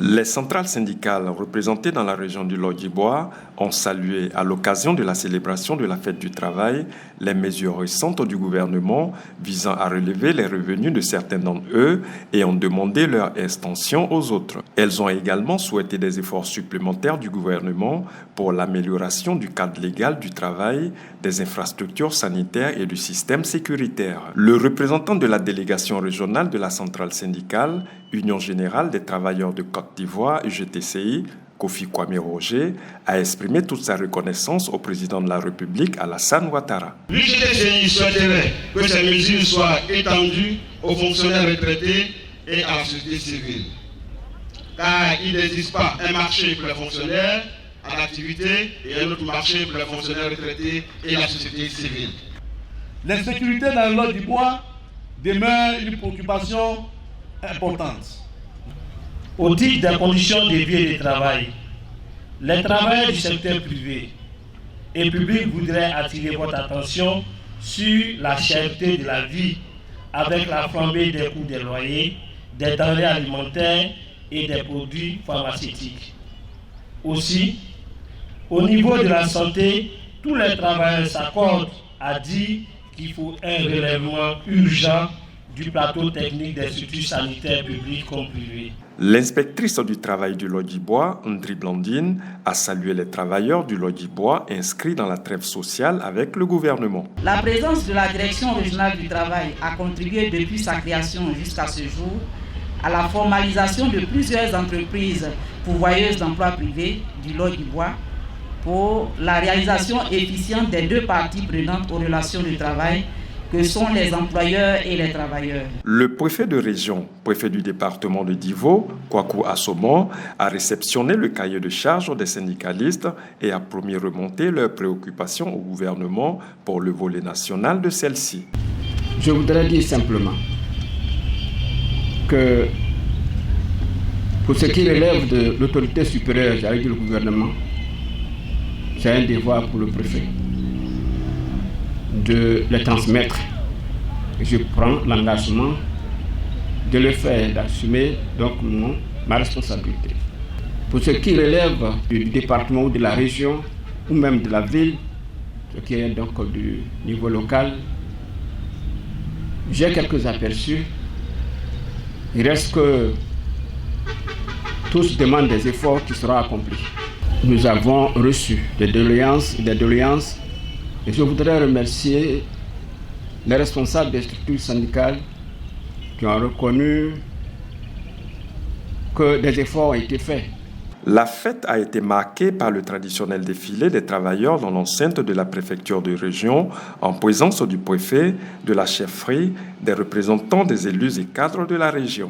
Les centrales syndicales représentées dans la région du Lodjibois ont salué, à l'occasion de la célébration de la fête du travail, les mesures récentes du gouvernement visant à relever les revenus de certains d'entre eux et ont demandé leur extension aux autres. Elles ont également souhaité des efforts supplémentaires du gouvernement pour l'amélioration du cadre légal du travail, des infrastructures sanitaires et du système sécuritaire. Le représentant de la délégation régionale de la centrale syndicale, Union générale des travailleurs de Côte d'Ivoire, UGTCI, Kofi Kwame Roger, a exprimé toute sa reconnaissance au président de la République, Alassane Ouattara. L'UGTCI souhaiterait que ces mesures soient étendues aux fonctionnaires retraités et à la société civile. Car il n'existe pas un marché pour les fonctionnaires en activité et un autre marché pour les fonctionnaires retraités et la société civile. L'insécurité dans le Lodjibois demeure une préoccupation importante. Au titre des conditions de vie et de travail, les travailleurs du secteur privé et public voudraient attirer votre attention sur la cherté de la vie avec la flambée des coûts des loyers, des denrées alimentaires et des produits pharmaceutiques. Aussi, au niveau de la santé, tous les travailleurs s'accordent à dire qu'il faut un relèvement urgent du plateau technique des structures sanitaires publiques comme privées. L'inspectrice du travail du Lodjibois, Ndri Blandine, a salué les travailleurs du Lodjibois inscrits dans la trêve sociale avec le gouvernement. La présence de la Direction régionale du travail a contribué depuis sa création jusqu'à ce jour à la formalisation de plusieurs entreprises pourvoyeuses d'emplois privés du Lodjibois pour la réalisation efficiente des deux parties prenantes aux relations de travail que sont les employeurs et les travailleurs. Le préfet de région, préfet du département de Divo, Kwaku Asomon, a réceptionné le cahier de charges des syndicalistes et a promis remonter leurs préoccupations au gouvernement pour le volet national de celle-ci. Je voudrais dire simplement que pour ce qui relève de l'autorité supérieure, j'allais dire le gouvernement, c'est un devoir pour le préfet de les transmettre. Je prends l'engagement de le faire, d'assumer donc ma responsabilité. Pour ce qui relève du département ou de la région ou même de la ville, ce qui est donc du niveau local, j'ai quelques aperçus. Il reste que tous demandent des efforts qui seront accomplis. Nous avons reçu des doléances et je voudrais remercier les responsables des structures syndicales qui ont reconnu que des efforts ont été faits. La fête a été marquée par le traditionnel défilé des travailleurs dans l'enceinte de la préfecture de région, en présence du préfet, de la chefferie, des représentants des élus et cadres de la région.